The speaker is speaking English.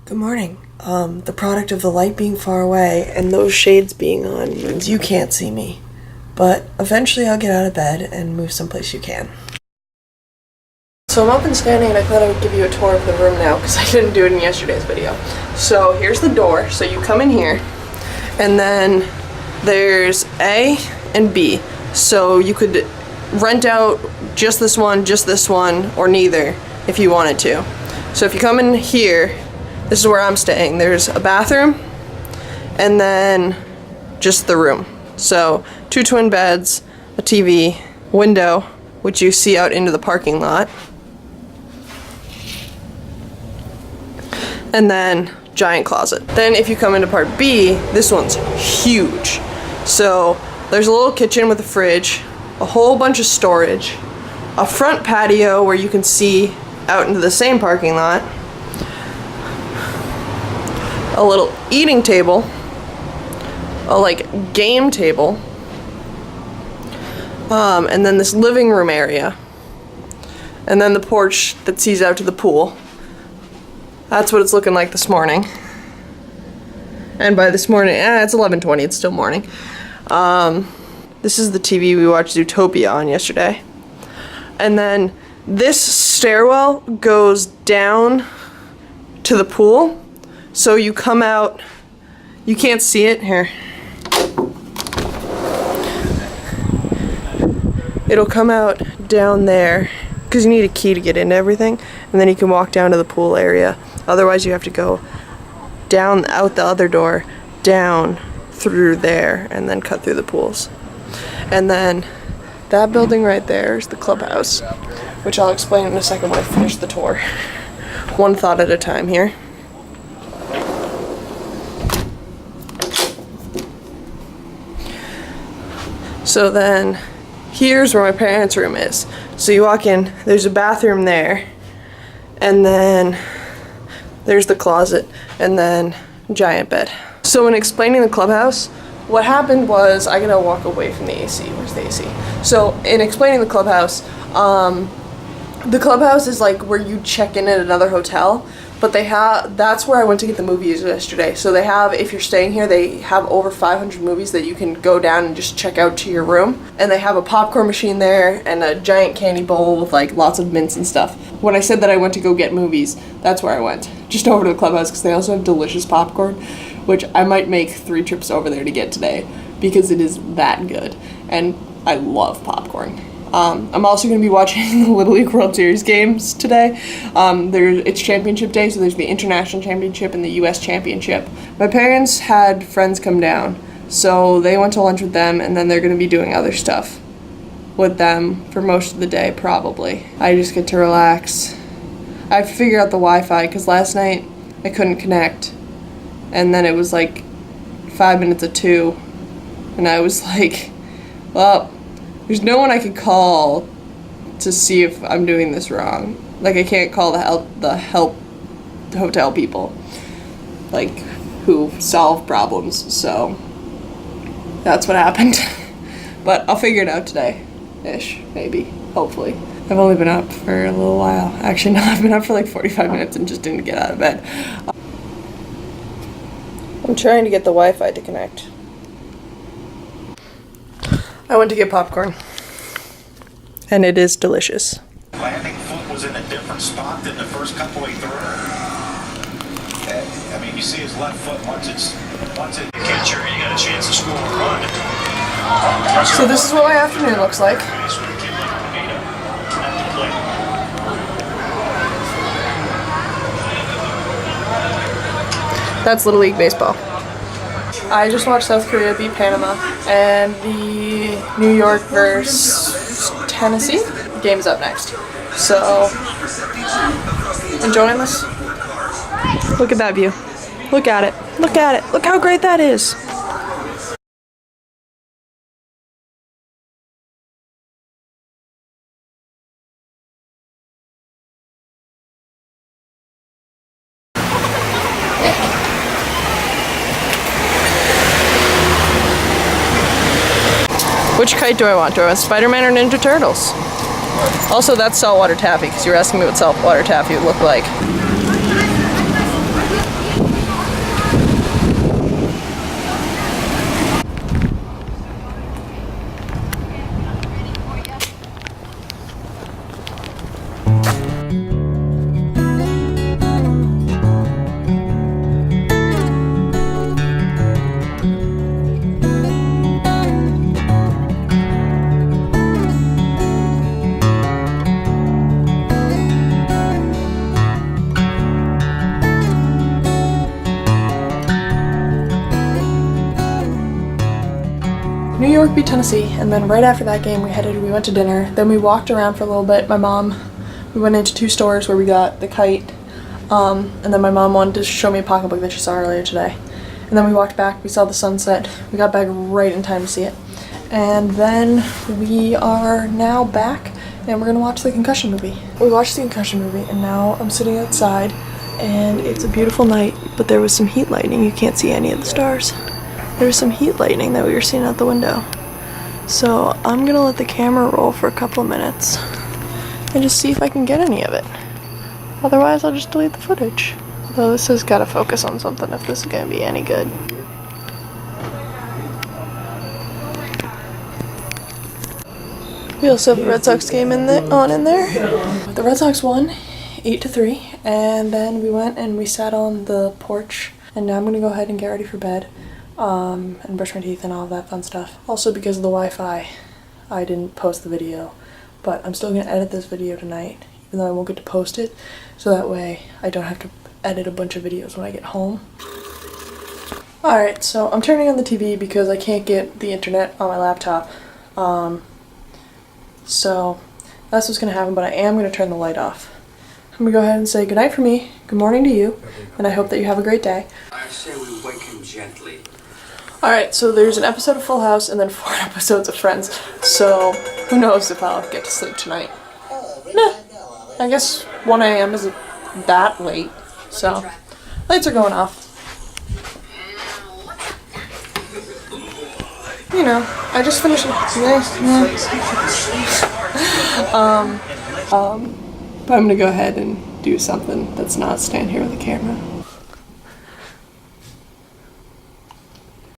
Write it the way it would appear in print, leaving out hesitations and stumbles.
Good morning. The product of the light being far away and those shades being on means you can't see me. But eventually I'll get out of bed and move someplace you can. So I'm up and standing and I thought I would give you a tour of the room now because I didn't do it in yesterday's video. So here's the door. So you come in here and then there's A and B. So you could rent out just this one, or neither if you wanted to. So if you come in here, this is where I'm staying. There's a bathroom and then just the room. So 2 twin beds, a TV, window, which you see out into the parking lot, and then giant closet. Then if you come into part B, this one's huge. So there's a little kitchen with a fridge, a whole bunch of storage, a front patio where you can see out into the same parking lot, a little eating table, a game table, and then this living room area, and then the porch that sees out to the pool. That's what it's looking like this morning. And by this morning, it's 11:20, it's still morning. This is the TV we watched Zootopia on yesterday. And then this stairwell goes down to the pool. So you come out, you can't see it here. It'll come out down there because you need a key to get into everything, and then you can walk down to the pool area. Otherwise you have to go down out the other door, down through there, and then cut through the pools. And then that building right there is the clubhouse, which I'll explain in a second when I finish the tour. One thought at a time here. So then, here's where my parents' room is. So you walk in, there's a bathroom there, and then there's the closet, and then giant bed. So in explaining the clubhouse, what happened was, I gotta walk away from the AC. Where's the AC? So in explaining the clubhouse is like where you check in at another hotel, but that's where I went to get the movies yesterday. So they have, if you're staying here, they have over 500 movies that you can go down and just check out to your room. And they have a popcorn machine there and a giant candy bowl with lots of mints and stuff. When I said that I went to go get movies, that's where I went. Just over to the clubhouse because they also have delicious popcorn, which I might make 3 trips over there to get today because it is that good. And I love popcorn. I'm also going to be watching the Little League World Series games today. It's championship day, so there's the International Championship and the U.S. Championship. My parents had friends come down, so they went to lunch with them, and then they're going to be doing other stuff with them for most of the day, probably. I just get to relax. I have to figure out the Wi-Fi, because last night I couldn't connect, and then it was 5 minutes of 2, and I was like, well, there's no one I could call to see if I'm doing this wrong. I can't call the hotel people, who solve problems, so that's what happened. But I'll figure it out today-ish, maybe, hopefully. I've only been up for a little while. Actually, no, I've been up for 45 minutes and just didn't get out of bed. I'm trying to get the Wi-Fi to connect. I went to get popcorn, and it is delicious. Landing foot was in a different spot than the first couple he threw. I mean, you see his left foot once it gets you, you got a chance to score a run. So this is what my afternoon looks like. That's Little League Baseball. I just watched South Korea beat Panama, and the New York versus Tennessee game is up next. So, enjoying this? Look at that view. Look at it. Look at it. Look how great that is. Which kite do I want? Do I want Spider-Man or Ninja Turtles? Also, that's saltwater taffy, because you were asking me what saltwater taffy would look like. New York beat Tennessee, and then right after that game we went to dinner, then we walked around for a little bit. We went into 2 stores where we got the kite, and then my mom wanted to show me a pocketbook that she saw earlier today. And then we walked back, we saw the sunset, we got back right in time to see it. And then we are now back, and we're gonna watch the Concussion movie. We watched the Concussion movie, and now I'm sitting outside, and it's a beautiful night, but there was some heat lightning. You can't see any of the stars. There was some heat lightning that we were seeing out the window. So I'm gonna let the camera roll for a couple of minutes and just see if I can get any of it. Otherwise, I'll just delete the footage. Though this has gotta focus on something if this is gonna be any good. We also have the Red Sox game on in there. The Red Sox won 8-3, and then we went and we sat on the porch, and now I'm gonna go ahead and get ready for bed. And brush my teeth and all of that fun stuff. Also, because of the Wi-Fi, I didn't post the video, but I'm still gonna edit this video tonight, even though I won't get to post it, so that way I don't have to edit a bunch of videos when I get home. Alright, so I'm turning on the TV because I can't get the internet on my laptop. So that's what's gonna happen, but I am gonna turn the light off. I'm gonna go ahead and say goodnight for me, good morning to you, and I hope that you have a great day. I say we wake him gently. Alright, so there's an episode of Full House and then 4 episodes of Friends, so who knows if I'll get to sleep tonight. Nah, I guess 1 a.m. isn't that late, so lights are going off. You know, I just finished but I'm gonna go ahead and do something that's not stand here with the camera.